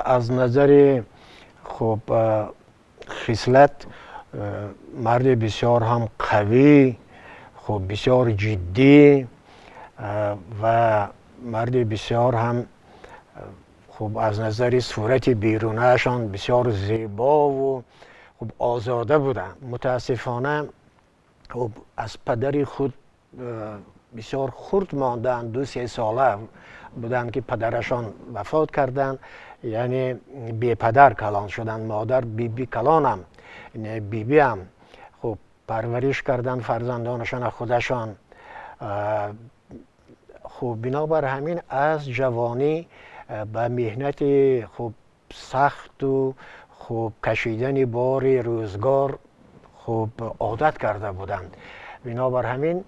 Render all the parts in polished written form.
از نظر خب خصلت مرد بسیار هم قوی، خب بسیار جدی و مرد بسیار هم خب از نظر صورت بیرونشان بسیار زیبا و خب آزاده بودن. متاسفانه خب از پدر خود بسیار خرد ماندن، 2-3 ساله بودن که پدرشان وفات کردن، یعنی بی پدر کلان شدن. مادر بی کلان هم، بی هم خب پرورش کردن فرزندانشان خودشان. خب بنابر همین از جوانی به مهنت خب سخت و خب کشیدن بار روزگار خب عادت کرده بودند. بنابر همین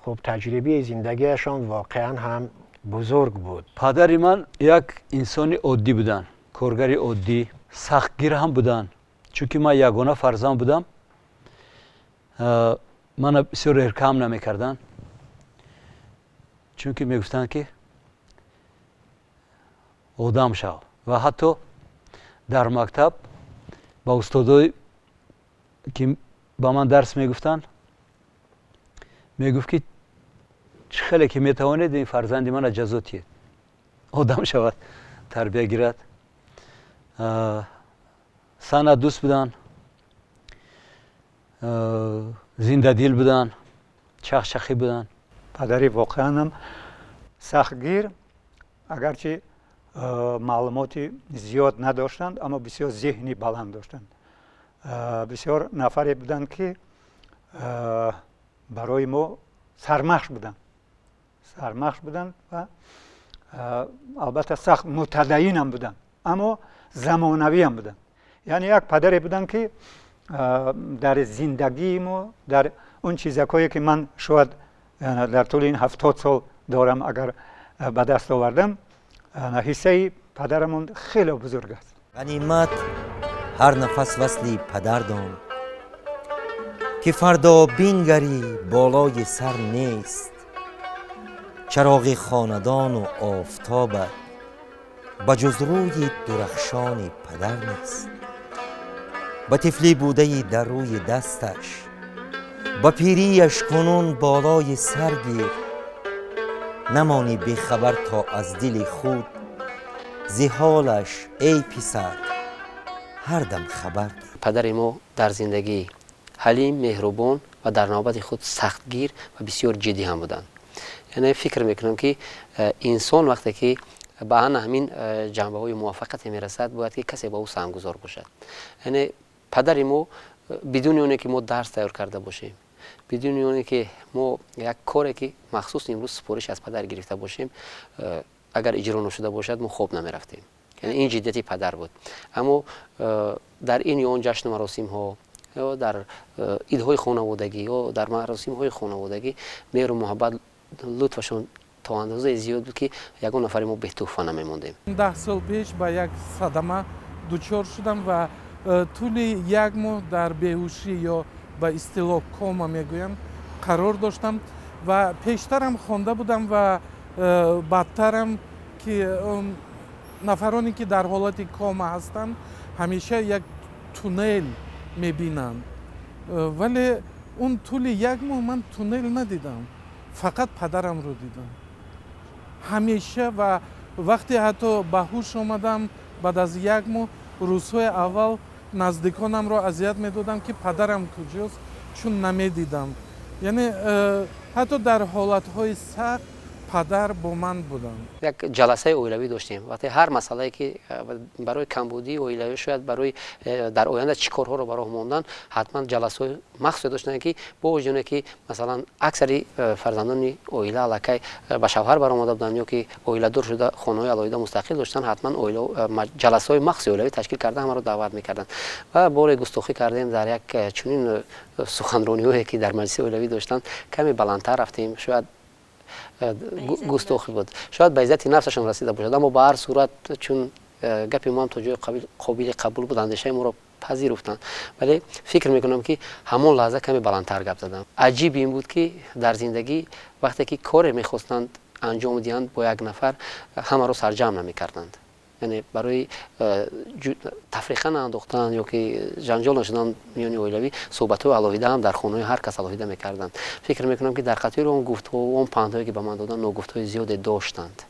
خب تجربه زندگیشان واقعا هم بزرگ بود. پدر من یک انسان عادی بودن، کارگر عادی، سختگیر هم بودن. چون من یگانه فرزند بودم، من بسیار ارکام نمیکردن، چون که میگفتن که آدم شو. و حتی در مکتب با استادای که با من درس میگفتن میگفت که خیلی که میتوانید این فرزند من اجازاتی آدم شود، تربیه گیرد. سن دوست بودن، زنده دل بودن، چخچخی بودن. پدری واقعا هم سختگیر، اگرچه معلوماتی زیاد نداشتند اما بسیار ذهنی بلند داشتند. بسیار نفری بودند که برای ما سرمخش بودند و البته سخت متدین هم بودند، اما زمانوی هم بودند. یعنی یک پدری بودند که در زندگی ما، در اون چیزهایی که من شاید در طول این 70 سال دارم اگر به دست آوردم، حصه پدرمون خیلی بزرگ است. غنیمت هر نفس وصلی پدر دان، که فردا بینگری بالای سر نیست. چراغ خاندان و آفتابت بجز روی درخشان پدر نیست. به طفلی بوده در روی دستش، به پیریش کنون بالای سر گیر. نمانی بیخبر تا از دل خود، زی حالش ای پسر هر دم خبر گیر. پدر ما در زندگی حلیم، مهربان و در نوبت خود سختگیر و بسیار جدی هم بودند. یعنی فکر میکنم که انسان وقتی که به همین جنبه های موافقت میرسد باید که کسی با او سهمگزار باشد. یعنی پدر ما بدون اونه که ما درس تیار کرده باشیم، بدون اونه که ما یک کاری که مخصوص امروز سپارش از پدر گرفته باشیم اگر اجرا نشده باشد ما خوب نمیرفتیم. یعنی این جدیتی پدر بود. اما در این یا اون جشن مراسم ها یا در عیدهای خانوادگی یا در مراسم های خانوادگی مهر و محبت لطفشون تا اندازه زیاد بود که یگان نفر ما به تحفه نمیموندیم. 10 سال پیش به یک صدمه دچار شدم و طول یک ماه در بیهوشی یا به اصطلاح کوما میگویم قرار داشتم و پیشترم خوانده بودم و بدترم که نفرانی که در حالت کوما هستند همیشه یک تونل میبینند، ولی اون طول یک ماه من تونل ندیدم، فقط پدرم رو دیدم همیشه. و وقتی حتی به هوش آمدم بعد از یک ماه، روزهای اول نزدیکانم را اذیت میدادم که پدرم کجاست، چون نمیدیدم. یعنی حتی در حالتهای سخت پدر با من بودن. یک جلسه اولیوی داشتیم. وقتی هر مسئله که برای کمبودی اولیوی شاید برای در آینده چی کارها رو برای ماندن، حتما جلسه مخصوص داشتن که با وجود که مثلا اکثری فرزندان اویله الکی به شوهر برآمده بودن یا که اویله دار شده خانه‌های علاوه مستقل داشتن، حتما جلسه های مخصوص اولیوی تشکیل کرده ما رو دعوت می‌کردن و بار گفتگو کردیم در یک چنین سخنرانی‌هایی که در مجلس اولیوی داشتن. کمی بلندتر رفتیم، شاید گستاخی بود، شاید به عزت نفسشون رسیده باشد، اما به هر صورت چون گپی ما هم تا جای قابل قبول بود، اندیشه ما رو پذیرفتند. ولی فکر میکنم که همون لحظه کمی بلندتر گپ زدم. عجیب این بود که در زندگی وقتی که کار میخواستند انجام دهند با یک نفر، همه رو سرجم نمیکردند. یعنی برای تفریقا انداختن یا که جنجال نشدن میان اویلوی صحبت های علاویده هم در خانه هر کس علاویده میکردند. فکر میکنم که در خاطر اون گفتگو و اون پندهایی که به من دادن ناگفتهای زیاد داشتند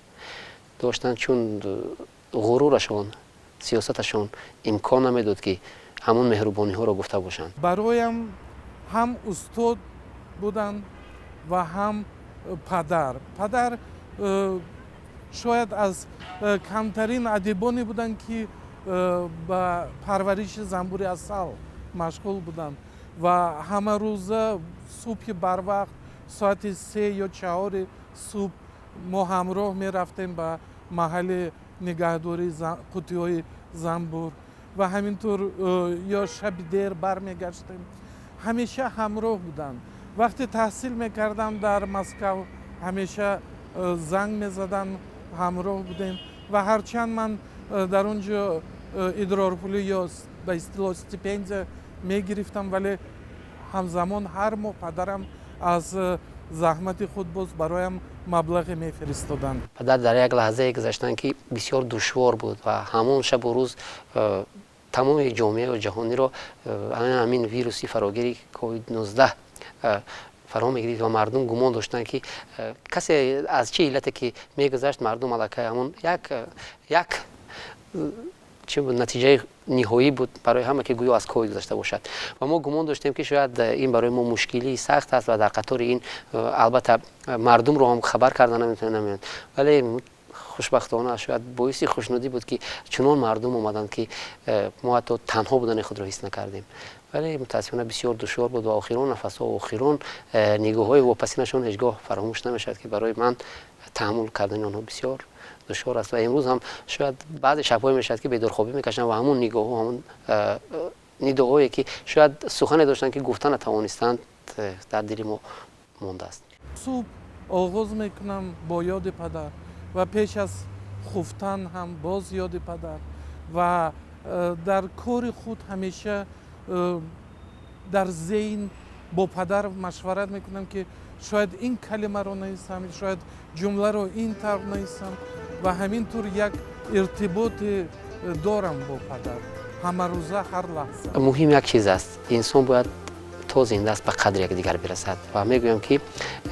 چون غرورشون سیاستشون امکان نمیداد که همون مهربانی ها رو گفته باشند. برایم هم استاد بودند و هم پدر شاید از کمترین ادیبانی بودند که به پرورش زنبور اصل مشغول بودند و همه روزه صبح بر وقت ساعت 3 یا 4 صبح ما همراه می رفتیم به محل نگهداری قوطی‌های زنبور و همینطور یا شب دیر برمیگشتیم. همیشه همراه بودند. وقتی تحصیل میکردم در مسکو همیشه زنگ میزدن، همراه بودیم و هرچند من در اونجا ادرار یا به اصطلاح استیپند میگرفتم ولی همزمان هر ماه پدرم از زحمت خود باز برایم مبلغ میفرستادن. پدر در یک لحظه گذشتن که بسیار دشوار بود و همون شب و روز تمام جامعه و جهانی رو همین ویروسی فراگیری کووید 19 فرا میگیرید و مردم گمان داشتن که کسی از چه علتی که میگذشت مردم علاقه همون یک نتیجه نهایی بود برای همه که گویا از کووید گذشته باشد و ما گمان داشتیم که شاید این برای ما مشکلی سخت است و در قطار این البته مردم رو هم خبر کردن نمیتونن ولی خوشبختانه شاید باعث خوشنودی بود که چنان مردم اومدن که ما حتی تنها بودن خود را حس نکردیم ولی متاسفانه بسیار دشوار بود و آخرون نفس‌ها و آخرون نگاه‌های واپسینشون هیچگاه فراموش نمیشد که برای من تحمل کردن آنها بسیار دشوار است و امروز هم شاید بعضی شب‌های میشد که بیدارخوابی میکشن و همون نگاه و همون نداهایی که شاید سخنی داشتن که گفتن نتوانستند در دل ما مانده است. صبح آغاز میکنم با یاد پدر و پیش از خفتن هم باز یاد پدر و در کار خود همیشه در ذهن با پدر مشورت میکنم که شاید این کلمه رو نیستم، شاید جمله رو این طرف نیستم و همینطور یک ارتباط دارم با پدر همه روزه هر لحظه. مهم یک چیز است، انسان باید تا زنده است به قدر یک دیگر برسد و میگویم که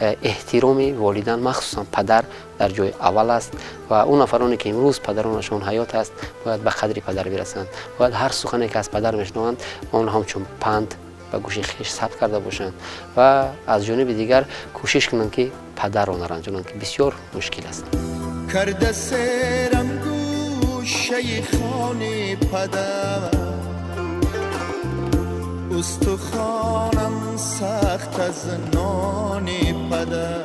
احترام والدین مخصوصا پدر در جای اول است و اون نفرانی که امروز پدرانشان حیات است باید به قدر پدر برسند، باید هر سخنی که از پدر میشنوند آن هم چون پند به گوش خویش ثبت کرده باشند و از جانب دیگر کوشش کنند که پدر را نرنجانند که بسیار مشکل است. کرده سرم گوشه خانه پدر استخوانم سخت از نان پدر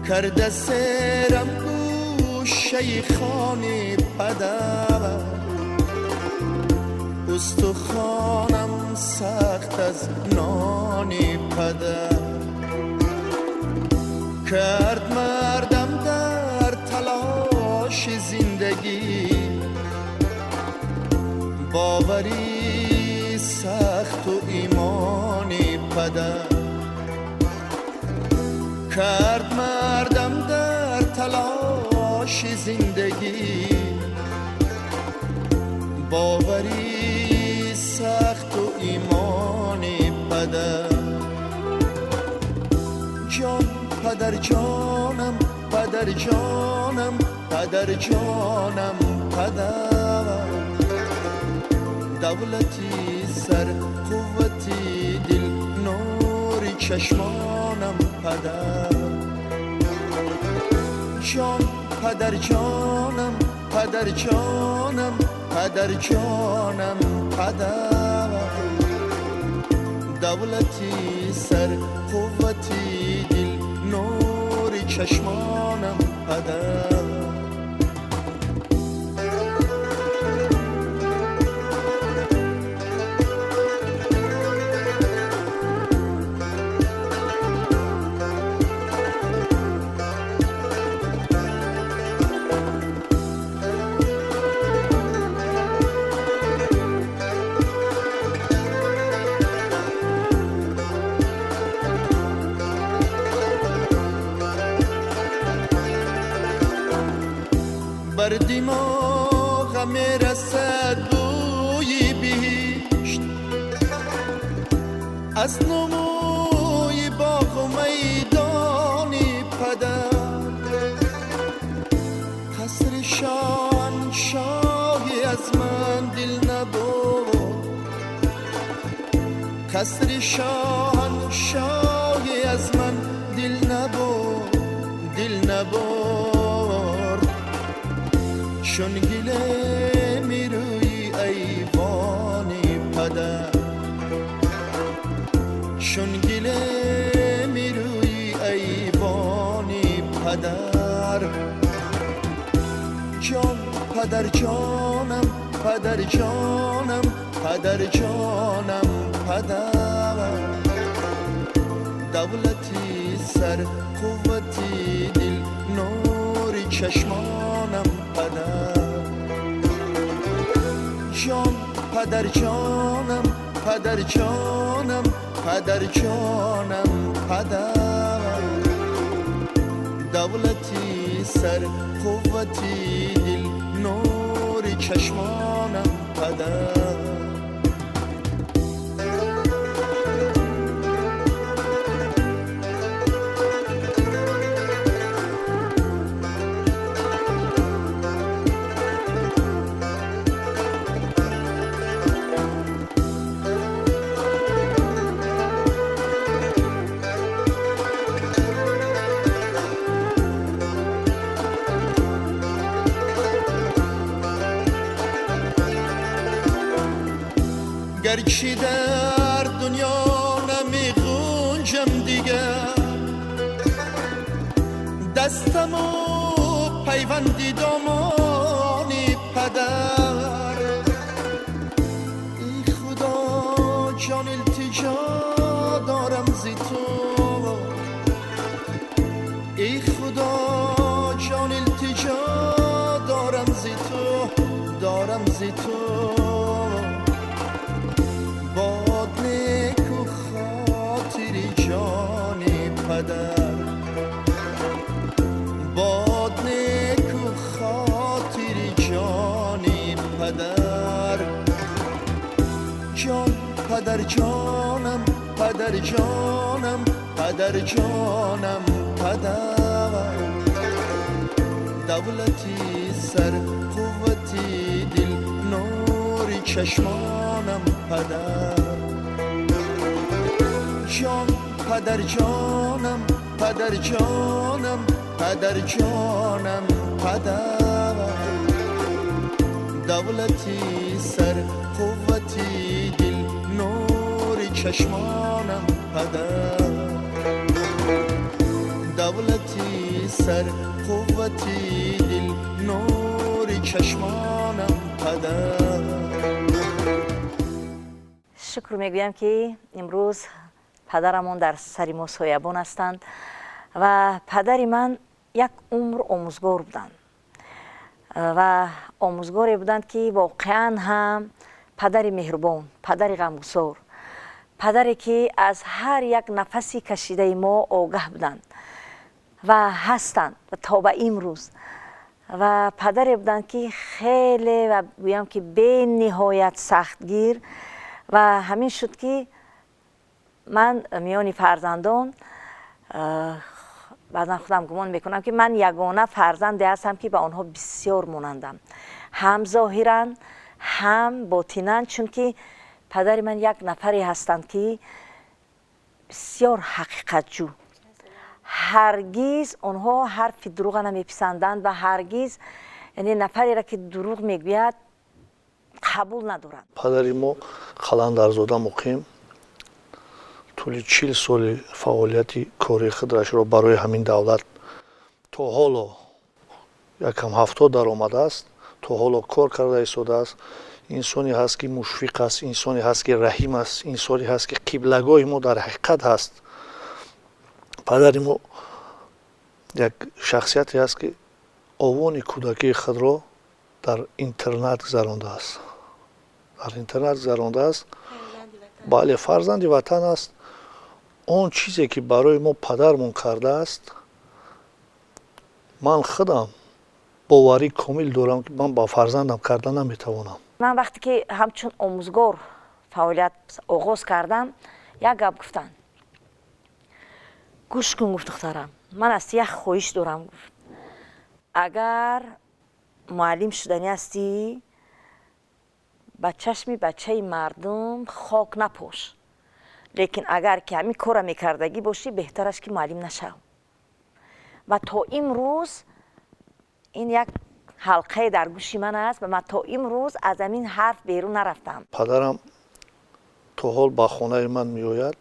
کرده سرم گوشه خانه پدر استخوانم سخت از نان پدر کرد مردم در تلاش زندگی باوری سخت و ایمان پدر کرد مردم در تلاش زندگی باوری سخت و ایمان پدر جان پدر جانم پدر جانم پدر جانم پدر دولتی سر قوتی دل نوری چشمانم پدر جان پدر جانم پدر جانم پدر جانم پدر دولتی سر قوتی دل نوری چشمانم پدر بر دماغم رسد بوی بهشت از نموی باغ و میدان پدر قصر شاهی از من دل نبرد قصر شاهی از من دل نبرد چون گله می روی ایوان پدر چون گله می روی ایوان پدر جان پدر جانم پدر جانم پدر جانم پدر دولتی سر قوتی دل نوری چشمانم پدر جان پدر جانم پدر جانم پدر جانم پدر دولتی سر قوتی دل نوری چشمانم پدر گرچه در دنیا نمی گنجم دیگر دستم و پیوندی دامانی پدر ای خدا جان التجا دارم زی تو ای خدا جان التجا دارم زی تو باد نیکو خاطری جانی پدر باد نیکو خاطری جانی پدر جان پدر جانم پدر جانم پدر جانم پدر دولتی سر قوتی دل نوری چشمانم پدر جان پدر جانم پدر جانم پدر جانم پدر دولتی سر قوتی دل نوری چشمانم پدر دولتی سر قوتی دل نوری چشمانم پدر شکر میگویم که امروز پدرمون در سری ما سایبان هستند و پدر من یک عمر آموزگار بودند و آموزگاری بودند که واقعا هم پدر مهربان، پدر غمگسار، پدری که از هر یک نفسی کشیده ما آگاه بودند و هستند و تا به امروز و پدری بودند که خیلی و بگویم که به نهایت سختگیر و همین شد که من میان فرزندان بعدا خودم گمان میکنم که من یگانه فرزندی هستم که به آنها بسیار مانندم، هم ظاهرا هم باطنا، چون که پدر من یک نفری هستند که بسیار حقیقت جو، هرگز آنها حرف دروغ نمیپسندند و هرگز یعنی نفری را که دروغ میگوید قبول ندارند. پدری ما қаландарзода муқим тӯли 40 соли фаъолияти кори худашро барои ҳамин давлат то ҳоло якам 70 даромадааст, то ҳоло кор карда истодааст. инсоне ҳаст ки мушфиқ аст, инсоне ҳаст ки раҳим аст, инсоне ҳаст ки қиблагоҳи мо дар ҳақиқат ҳаст. падари мо як шахсияте аст ки овони кӯдакии худро дар интернат гузарондааст. дар интернат гузарондааст. бале, фарзанди ватан аст. он чизе ки барои мо падармон кардааст, ман худам باوری کامل دارم که من با فرزندم کردن نمیتوانم. من وقتی که همچون آموزگار فعالیت آغاز کردم یک گپ گفتن گوش کن گفت دخترم من از یک خواهش دارم گفت اگر معلم شدنی هستی به چشم بچه مردم خاک نپوش لیکن اگر که همین کار میکردگی باشی بهتر است که معلم نشو و تا امروز این یک حلقه در گوشی من است و من تا امروز از همین حرف بیرون نرفتم. پدرم تا حال با خانه من میآید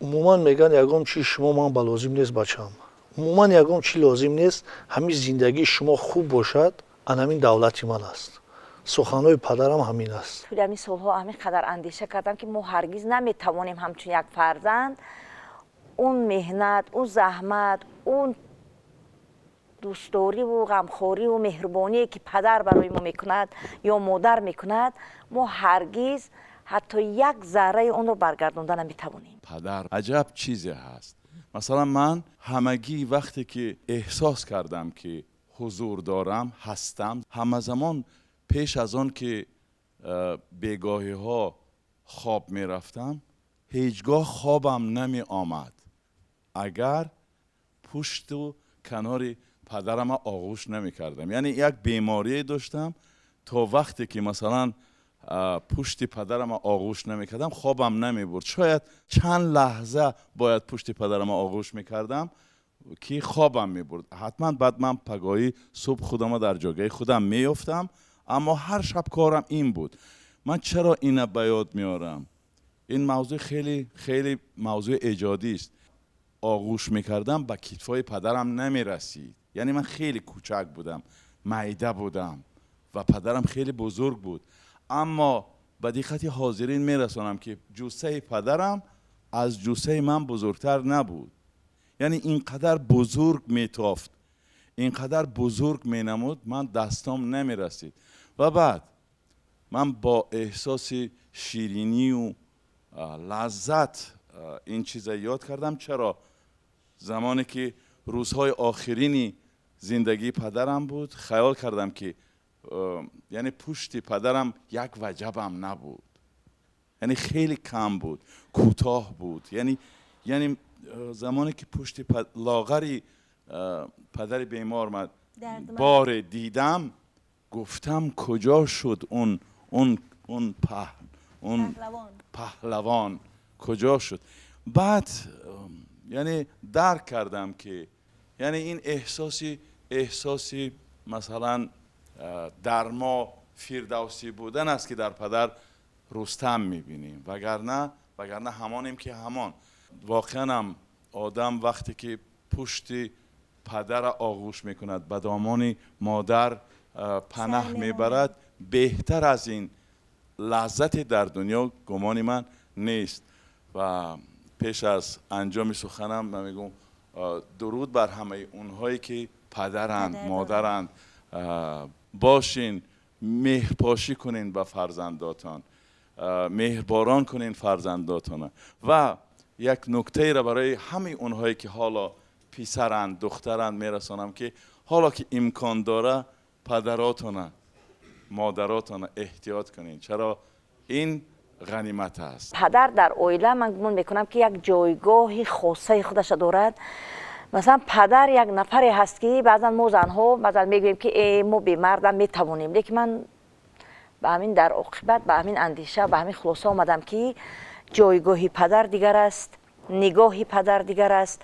عموما میگن یگام چی شما من با لازم نیست بچم عموما یگام چی لازم نیست همین زندگی شما خوب باشد ان همین دولتی من است. سخنهای پدرم همین است. توی همین سالها همین قدر اندیشه کردم که ما هرگز نمیتوانیم همچون یک فرزند اون مهنت اون زحمت اون دوستداری و غمخوری و مهربانی که پدر برای ما میکند یا مادر میکند ما هرگز حتی یک ذره اون رو برگردوندن نمیتوانیم. پدر عجب چیزی هست. مثلا من همگی وقتی که احساس کردم که حضور دارم هستم همه زمان پیش از آن که بیگاهی ها خواب می رفتم هیچگاه خوابم نمی آمد اگر پشت و کنار پدرم آغوش نمی کردم. یعنی یک بیماری داشتم تا وقتی که مثلا پشت پدرم آغوش نمی کردم خوابم نمی برد. شاید چند لحظه باید پشت پدرم آغوش می کردم که خوابم می برد. حتما بعد من پگاهی صبح خودم در جاگه خودم می افتم اما هر شب کارم این بود. من چرا اینو به یاد میارم؟ این موضوع خیلی خیلی موضوع ایجادی است. آغوش میکردم به کتفای پدرم نمیرسید. یعنی من خیلی کوچک بودم، معده بودم و پدرم خیلی بزرگ بود اما به دقت حاضرین میرسانم که جثه پدرم از جثه من بزرگتر نبود. یعنی اینقدر بزرگ میتافت، اینقدر بزرگ مینمود من دستام نمیرسید. و بعد من با احساس شیرینی و لذت این چیز یاد کردم. چرا؟ زمانی که روزهای آخرینی زندگی پدرم بود خیال کردم که یعنی پشت پدرم یک وجبم نبود، یعنی خیلی کم بود، کوتاه بود. یعنی زمانی که پشت لاغری پدر بیمار من بار دیدم گفتم کجا شد اون پهلوان کجا شد. بعد یعنی درک کردم که یعنی این احساسی مثلا در ما فردوسی بودن است که در پدر رستم میبینیم وگرنه همانیم که همان. واقعا هم آدم وقتی که پشت پدر آغوش میکند به دامان مادر پناه میبرد بهتر از این لذت در دنیا گمانی من نیست. و پیش از انجام سخنم من میگم درود بر همه اونهایی که پدرند مادرند. باشین مهرپاشی کنین به فرزنداتان، مهرباران کنین فرزنداتان. و یک نکته را برای همه اونهایی که حالا پسرند دخترند میرسانم که حالا که امکان داره پدراتون مادراتون احتیاط کنین، چرا این غنیمت است. پدر در عائله من گمان میکنم که یک جایگاه خاصه خودش دارد. مثلا پدر یک نفری هست که بعضا ما زنها مثلا میگویم که ما به مردم میتوانیم، لیکن من به همین در عاقبت به همین اندیشه به همین خلاصه آمدم که جایگاه پدر دیگر است، نگاه پدر دیگر است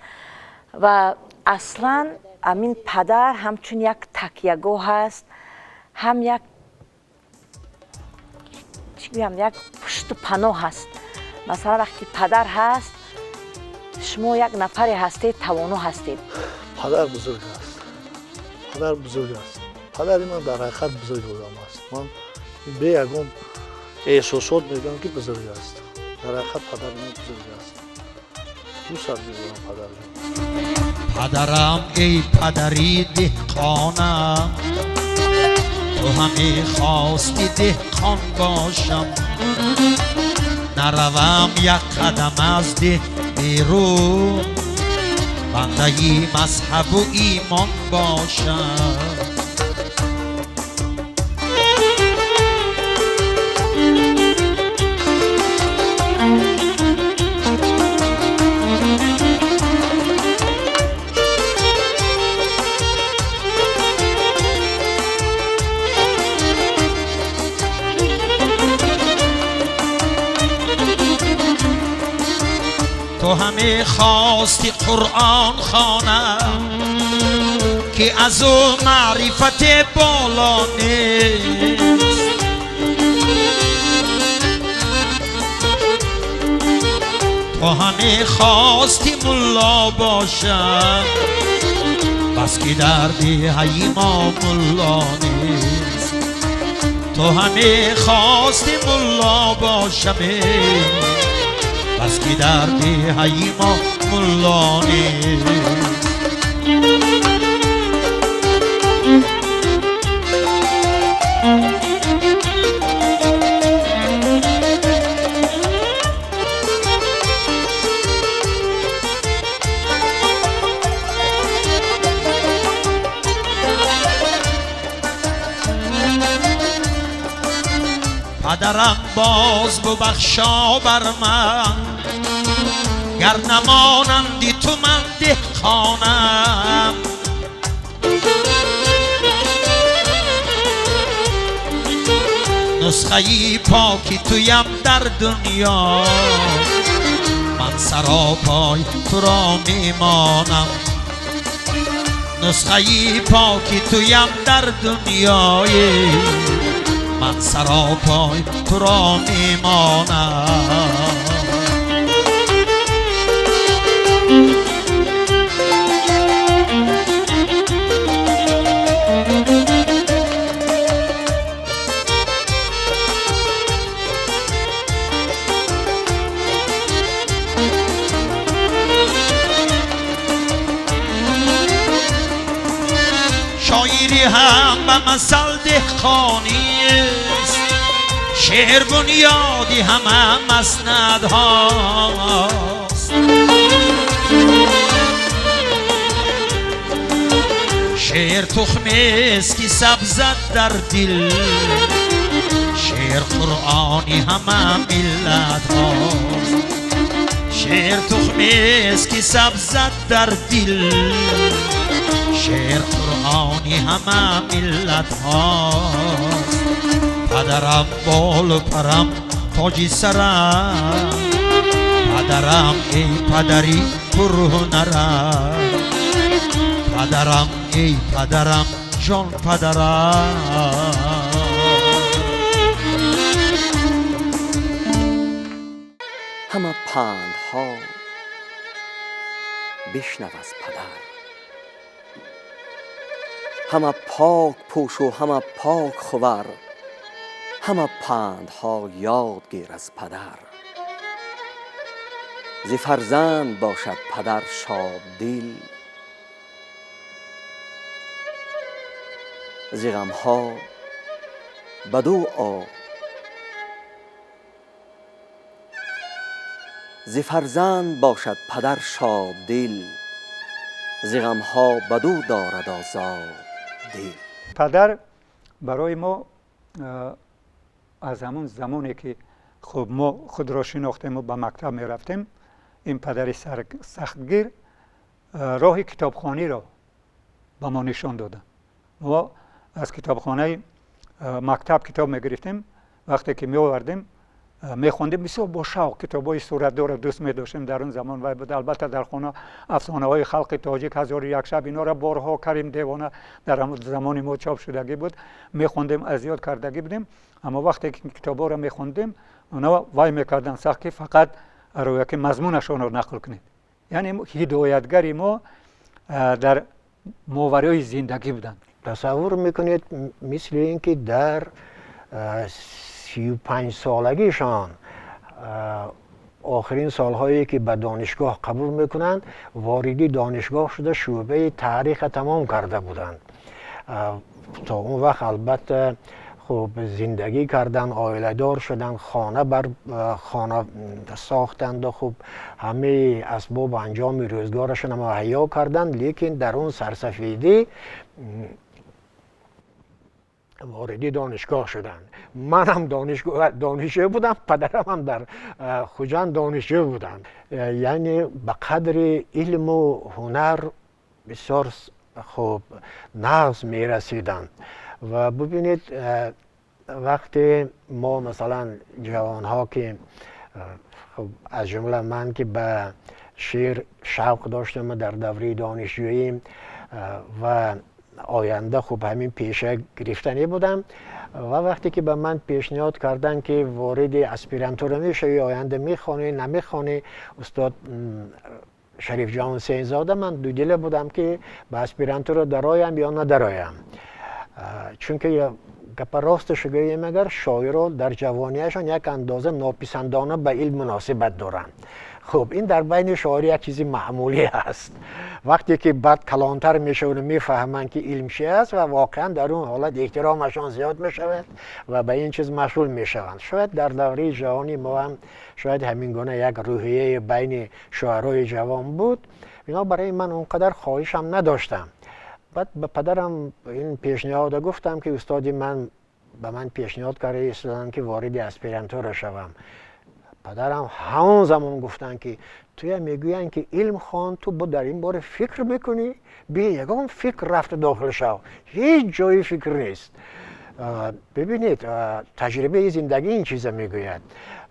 و اصلا همین پدر همچون یک تکیهگاه هست، هم یک یک پشت و پناه هست. مثلا وقتی پدر هست شما یک نفری هستید توانا هستید. پدر بزرگ است، پدر بزرگ است. پدر من در حقیقت بزرگ آدم است. من به یکم احساسات میگم که بزرگ است. در حقیقت پدر من بزرگ است. دوست دارم پدر. پدرم ای پدری دهقانم، تو همی خواستی دهقان باشم، نروم یک قدم از ده بیرون بنده مذهب و ایمان باشم. تو همه خواستی قرآن خوانم که از او معرفت بالا نیست. تو همه خواستی ملا باشم بس که در دهه ما ملا نیست. تو همه خواستی ملا باشم بس که در دهه ما ملا نیست. پدرم باز ببخشا بر من گر نمانندی تو من دهقانم. نسخه پاکی تویم در دنیا من سراپای تو را میمانم. نسخه پاکی تویم در دنیای من سراپای تو را میمانم. شاعری هم به مثل دهقانی است، شعر بنیادی همه مسند هاست. شعر تخمی است که سبزد در دل، شعر قرآنی همه ملت هاست. شعر تخمی است که سبزد در دل، شعر قرآنی همه ملت هاست. پدرم بال و پرم تاج سرم، پدرم ای پدری پرهنرم، پدرم ای پدرم جان پدرم. همه پندها بشنو از پدر، همه پاک پوش و همه پاک خور، همه پندها یاد گیر از پدر. ز فرزند باشد پدر شاد دل، ز غمها بدو آ. ز فرزند باشد پدر شاد دل، ز غمها بدو دارد آزاد دل. پدر برای ما از همون زمانی که خب ما خود را شناختیم و به مکتب می رفتیم، این پدر سختگیر راه کتابخوانی را به ما نشان دادن. ما از کتابخانه مکتب کتاب می گرفتیم، وقتی که می آوردیم می خوندیم بسیار با شوق. کتابای صورتدار دوست می داشتیم در اون زمان و البته در خانه افسانه های خلق تاجیک، هزار یک شب، اینا را بارها کریم دیوانه در همون زمان ما چاپ شدگی بود، می خوندیم، از یاد کردگی بودیم. اما وقتی که کتابا را می خوندیم اونا وای می کردن سخت که فقط روی که مضمونشون را نقل کنید. یعنی هدایتگری ما در ماورای زندگی بودن. تصور میکنید مثل اینکه در 35 سالگیشان آخرین سالهایی که به دانشگاه قبول میکنند واردی دانشگاه شده شعبه تاریخ تمام کرده بودند. تا اون وقت البته خب زندگی کردن، آیله دار شدن، خانه ساختند و خب همه اسباب انجام روزگارشون مهیا کردن، لیکن در اون سرسفیدی واردی دانشگاه شدن. من هم دانشجو بودم، پدرم هم در خوجند دانشجو بودن. یعنی به قدر علم و هنر بسیار خوب نغز می رسیدن. و ببینید وقتی ما مثلا جوان ها که خب از جمله من که به شعر شوق داشتم در دوره دانشجویی و آینده خب همین پیشه گرفتنی بودم و وقتی که به من پیشنهاد کردن که وارد اسپیرانتور میشوی، آینده میخوانی نمیخوانی، استاد شریف جان حسین زاده، من دو دل بودم که به اسپیرانتور درایم یا ندرایم، چون که گپ راستش بگویم اگر شاعران در جوانیشان یک اندازه ناپسندانه به علم مناسبت دارند. خب این در بین شاعری یک چیزی معمولی است. وقتی که بعد کلانتر میشون و میفهمند که علم چی است و واقعا در اون حالت احترامشان زیاد میشود و به این چیز مشغول میشوند. شاید در دوره جوانی ما هم شاید همین گونه یک روحیه بین شاعرای جوان بود. بنابراین من اونقدر خواهشم نداشتم. بعد به پدرم این پیشنهاد گفتم که استادی من به من پیشنهاد کرده که وارد اسپیرانتور شوم. پدرم همون زمان گفتن که توی میگوین که علم خوان، تو با در این باره فکر میکنی؟ بی یگان فکر رفت داخل شو، هیچ جایی فکر نیست. ببینید تجربه زندگی این چیز میگوید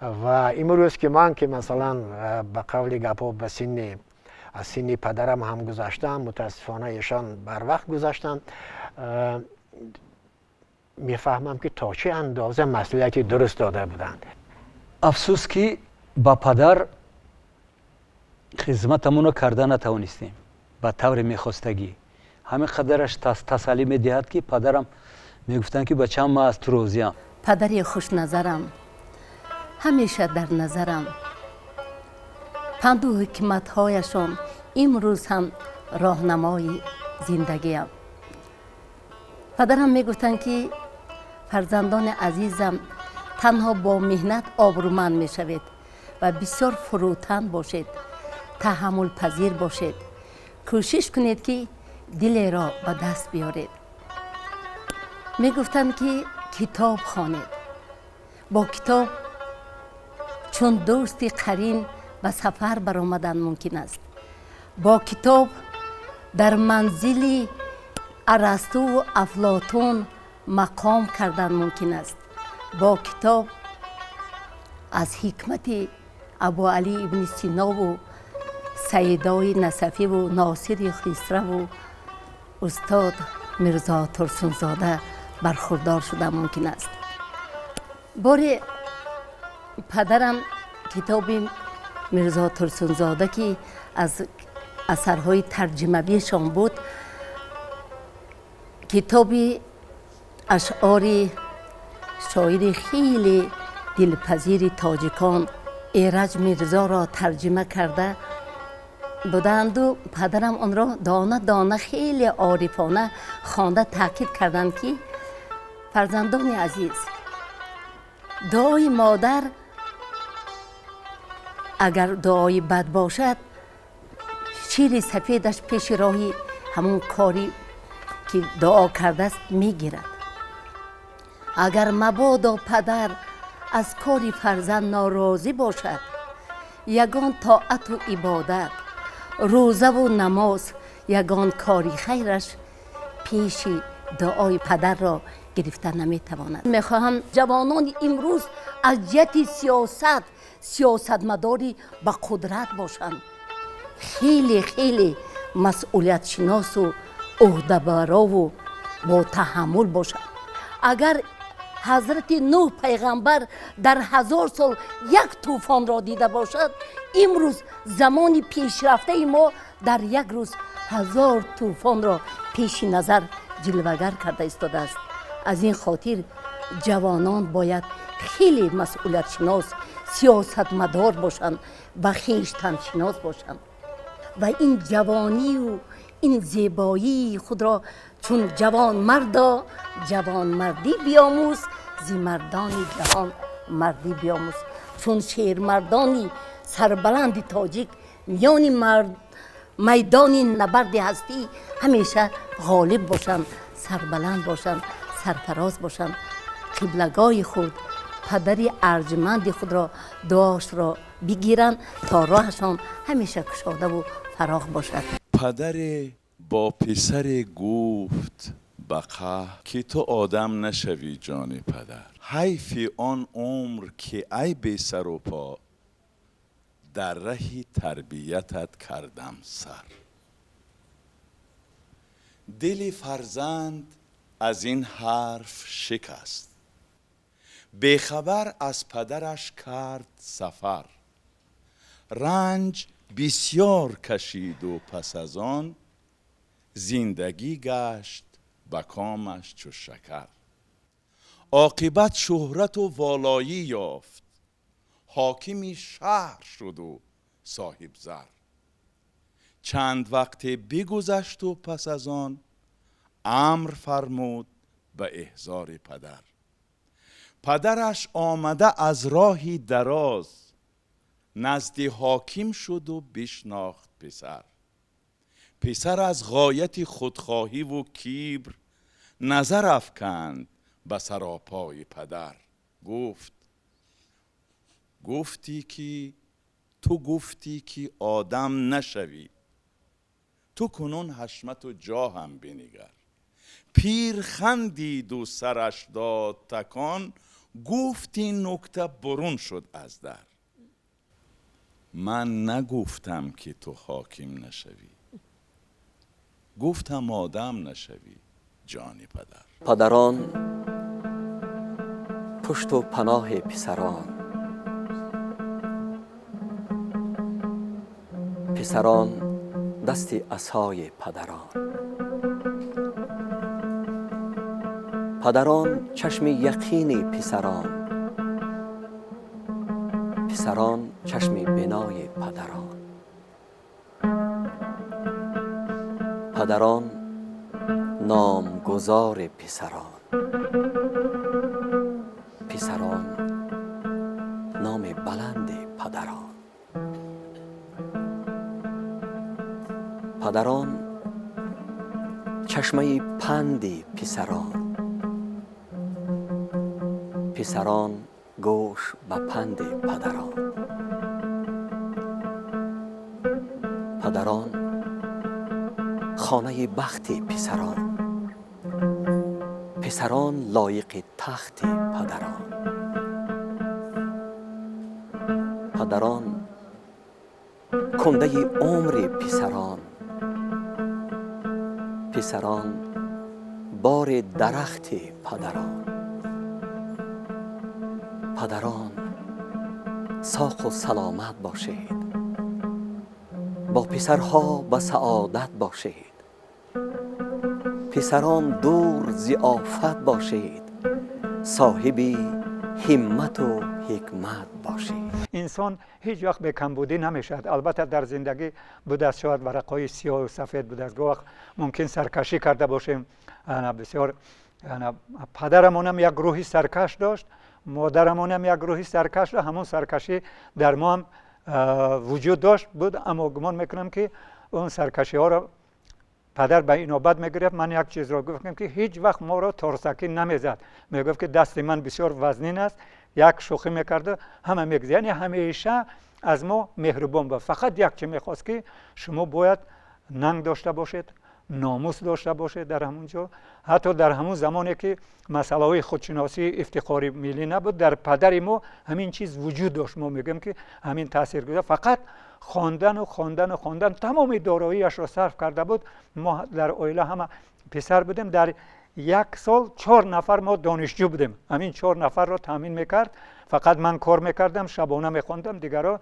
و امروز که من که مثلا به قول گپا به از سن پدرم هم گذاشتم، متاسفانه ایشان بر وقت گذاشتن، میفهمم که تا چه اندازه مسئولیتی درست داده بودند. افسوس که با پدر خدمتمون کرده نتوانستیم به طور میخواستگی. همین قدرش تسلی میدهد که پدرم میگفتن که بچه‌م ما از تو روزیم. پدری خوش نظرم، همیشه در نظرم، پند و حکمت‌هایشان امروز هم راهنمای زندگیم. پدرم میگفتن که فرزندان عزیزم تنها با مهنت آبرومند می شوید و بسیار فروتن باشید، تحمل پذیر باشید، کوشش کنید که دل را به دست بیارید. می گفتند که کتاب خوانید، با کتاب چون دوستی قرین به سفر برآمدن ممکن است. با کتاب در منزل ارسطو و افلاطون مقام کردن ممکن است. با کتاب از حکمت ابو علی ابن سینا و سیدای نصفی و ناصر خسرو و استاد میرزا ترسونزاده برخوردار شدن ممکن است. بار پدرم کتاب میرزا ترسونزاده که از اثرهای ترجمه‌ایشان بود، کتاب اشعار شاعر خیلی دلپذیر تاجیکان ایرج میرزا را ترجمه کرده بودند و پدرم آن را دانه دانه خیلی عارفانه خوانده تاکید کردند که فرزندان عزیز، دعای مادر اگر دعای بد باشد شیر سفیدش پیش راهی همون کاری که دعا کرده است میگیرد. اگر مبادا پدر از کاری فرزند ناراضی باشد، یگان طاعت و عبادت، روزه و نماز، یگان کاری خیرش پیش دعای پدر را گرفته نمیتواند. میخواهم جوانان امروز از جهت سیاستمداری با قدرت باشند، خیلی خیلی مسئولیت شناس و عهده‌برا و با تحمل باشند. اگر حضرت نوح پیغمبر در 1000 سال یک طوفان را دیده باشد، امروز زمان پیشرفته ما در یک روز 1000 طوفان را پیش نظر جلوگر کرده ایستاده است. از این خاطر جوانان باید خیلی مسئولیت شناس، سیاستمدار باشند و خویشتن شناس باشند و این جوانی و این زیبایی خود را چون جوان مردا جوان مردی بیاموز، زی مردان جهان مردی بیاموز. چون شیر مردانی سربلند تاجیک میان مرد میدان نبرد هستی همیشه غالب باشند، سربلند باشند، سرفراز باشند. قبلگاه خود پدری ارجمند خود را دعاش را بگیرند تا راهشان همیشه کشاده و فراخ باشد. پدر با پسر گفت بقا که تو آدم نشوی جان پدر، حیف آن عمر که ای بی سر و پا در راه تربیتت کردم سر. دل فرزند از این حرف شکست، بیخبر از پدرش کرد سفر. رنج بسیار کشید و پس از آن زندگی گشت به کامش چو شکر. عاقبت شهرت و والایی یافت، حاکمی شهر شد و صاحب زر. چند وقت بگذشت و پس از آن امر فرمود به احضار پدر. پدرش آمده از راهی دراز، نزد حاکم شد و بشناخت پسر. پسر از غایت خودخواهی و کبر نظر افکند به سراپای پدر. گفتی که آدم نشوی، تو کنون حشمت و جاهم بنگر. پیر خندید و سرش داد تکان، گفت این نکته برون شد از در. من نگفتم که تو حاکم نشوی، گفتم آدم نشوی جان پدر. پدران پشت و پناه پسران، پسران دست عصای پدران. پدران چشم یقین پسران، پسران چشم بنای پدران. پدران نامگذار پسران، پسران نام بلند پدران. پدران چشمه پند پسران، پسران گوش به پند پدران. پدران خانه بخت پسران، پسران لایق تخت پدران. پدران کنده عمر پسران، پسران بار درخت پدران. پدران ساق و سلامت باشید، با پسرها به سعادت باشید. پسران دور ز آفت باشید، صاحب همت و حکمت باشید. انسان هیچ وقت به کمبودی نمیشد. البته در زندگی بوده است شاید ورقای سیاه و سفید بوده است، گاه ممکن سرکشی کرده باشیم. بسیار پدرمون هم یک روحی سرکش داشت، مادرمون هم یک روحی سرکش داشت. همون سرکشی در ما هم وجود داشت بود، اما گمان میکنم که اون سرکشی ها را پدر به این نوبت میگرفت. من یک چیز را گفتم که هیچ وقت ما را ترسکی نمیزد. میگفت که دست من بسیار وزنین است، یک شوخی میکرده همه میگذید. یعنی همیشه از ما مهربان بود. فقط یک چیز میخواست که شما باید ننگ داشته باشید، ناموس داشته باشید در همونجا. حتی در همون زمانی که مسئله های خودشناسی افتخاری ملی نبود، در پدر ما همین چیز وجود داشت. ما میگم که همین تاثیر گذاشت. فقط خواندن و خواندن و خواندن تمام داراییش را صرف کرده بود. ما در عائله همه پسر بودیم، در یک سال 4 نفر ما دانشجو بودیم. همین 4 نفر را تامین میکرد. فقط من کار میکردم، شبانه میخواندم، دیگرها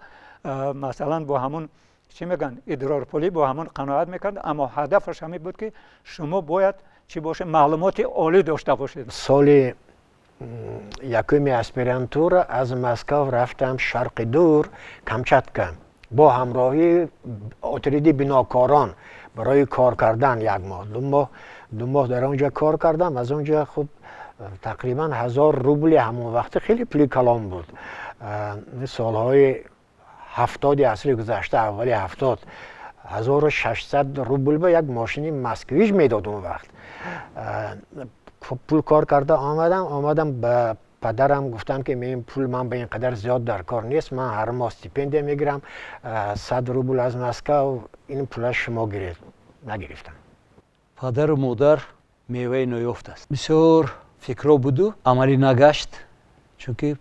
مثلا با همون چی میگن ادرارپولی با همون قناعت میکرد. اما هدفش همین بود که شما باید چی باشه، معلومات عالی داشته باشید. سال یکم اسپرانتور از مسکو رفتم شرق دور کامچاتکا با همراهی اتریدی بناکاران برای کار کردن 1 ماه 2 ماه در اونجا کار کردم. از اونجا خب تقریبا 1000 روبل همون وقت خیلی پول کلان بود. سالهای 70 عصر گذشته، اولی 70 1600 روبل به یک ماشین مسکویج میداد اون وقت. پول کار کرده آمدم به پدرم گفتم که این پول من به این قدر زیاد در کار نیست، من هر ماه استیپندیه میگیرم 100 روبل از مسکو، این پول شما گیرید. نگرفتم. پدر و مادر میوه نیافت است. بسیار فکرها بودو، عملی نگشت، چون که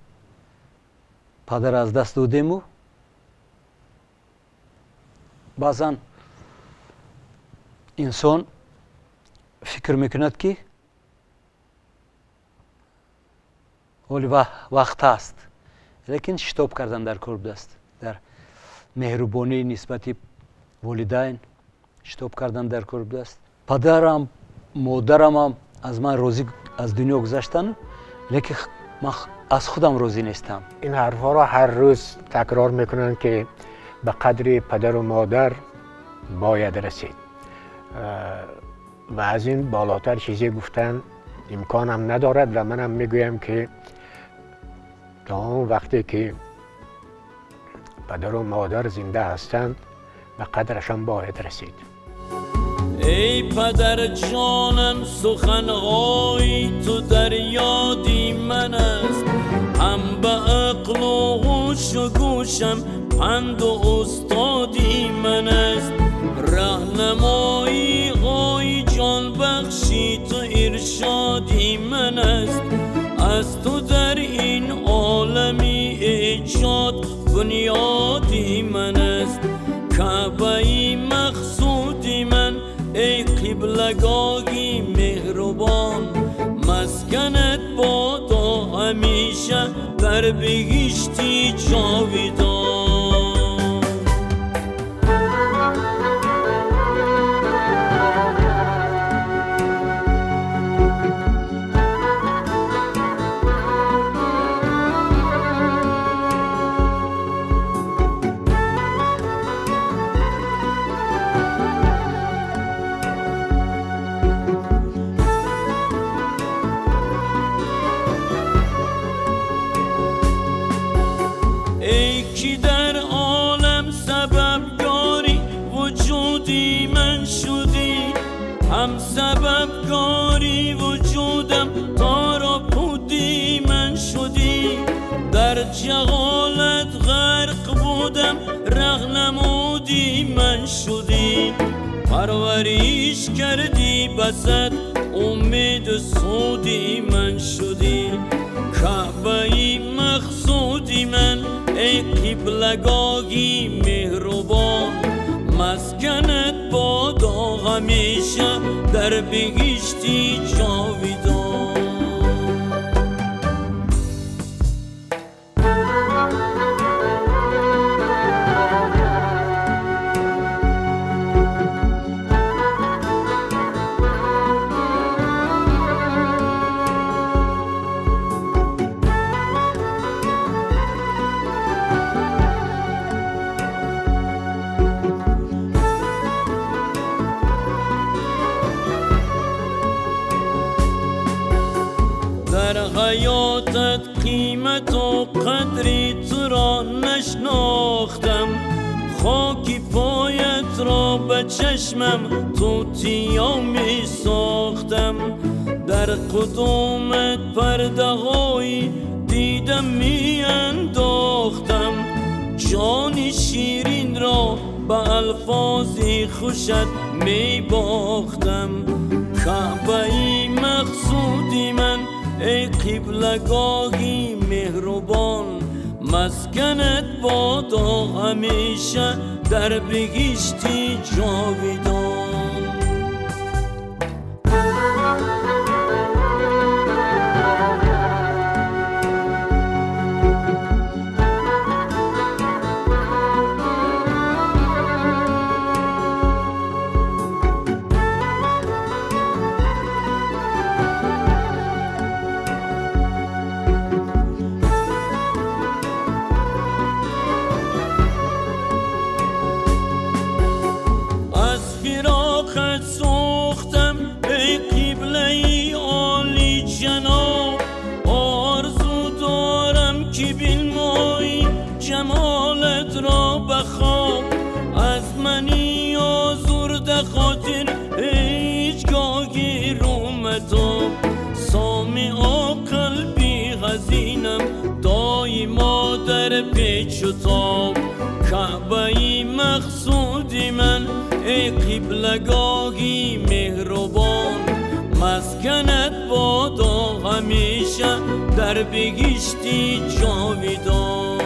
پدر از دست دادیم و بعضا انسان فکر میکند که ولی وقت است، لیکن شتاب کردن در کار بوده است. در مهربانی نسبت والدین شتاب کردن در کار بوده است. پدرم مادرم هم از من راضی از دنیا گذشتن، لیکن من از خودم راضی نیستم. این حرفها را هر روز تکرار میکنن که به قدر پدر و مادر باید رسید و از این بالاتر چیزی گفتن امکانم ندارد و منم میگویم که تا اون وقتی که پدر و مادر زنده هستند به قدرشان باید رسید. ای پدر جانم سخنهای تو در یادی من است، هم به عقل و هوش و گوشم پند و استادی من است. راهنمایی های جان بخشی تو ارشادی من است. از تو در این عالمی ایجاد بنیادی من است. کعبه مقصودی من ای قبلگاهی مهربان، مسکنت بادا همیشه در بهشتی جاویدان. هم سببکاری وجودم تارا بودی من شدی. در جهالت غرق بودم رهنمودی من شدی. پرورش کردی بسد امید سودی من شدی. کعبه مقصودی من ای قبلگاهی مهربان، مسکنت بادا همیشه در بهشتی جاویدان. در حیاتت قیمت و قدری تو را نشناختم. خاکی پایت را به چشمم توتیا می ساختم. در قدومت پرده های دیدم می انداختم. جان شیرین را به الفاظی خوشت می باختم. کعبه مقصودی من ای قبلگاهی مهربان، مسکنت بادا همیشه در بهشتی جاویدان. جمالت را به خواب از منی آزرده خاطر هیچگاهی روم تو سامع قلبی غزینم دایما در پیچ و تاب کعبه مقصودی من ای قبلگاهی مهربان مسکنت بادا همیشه در بهشتی جاویدان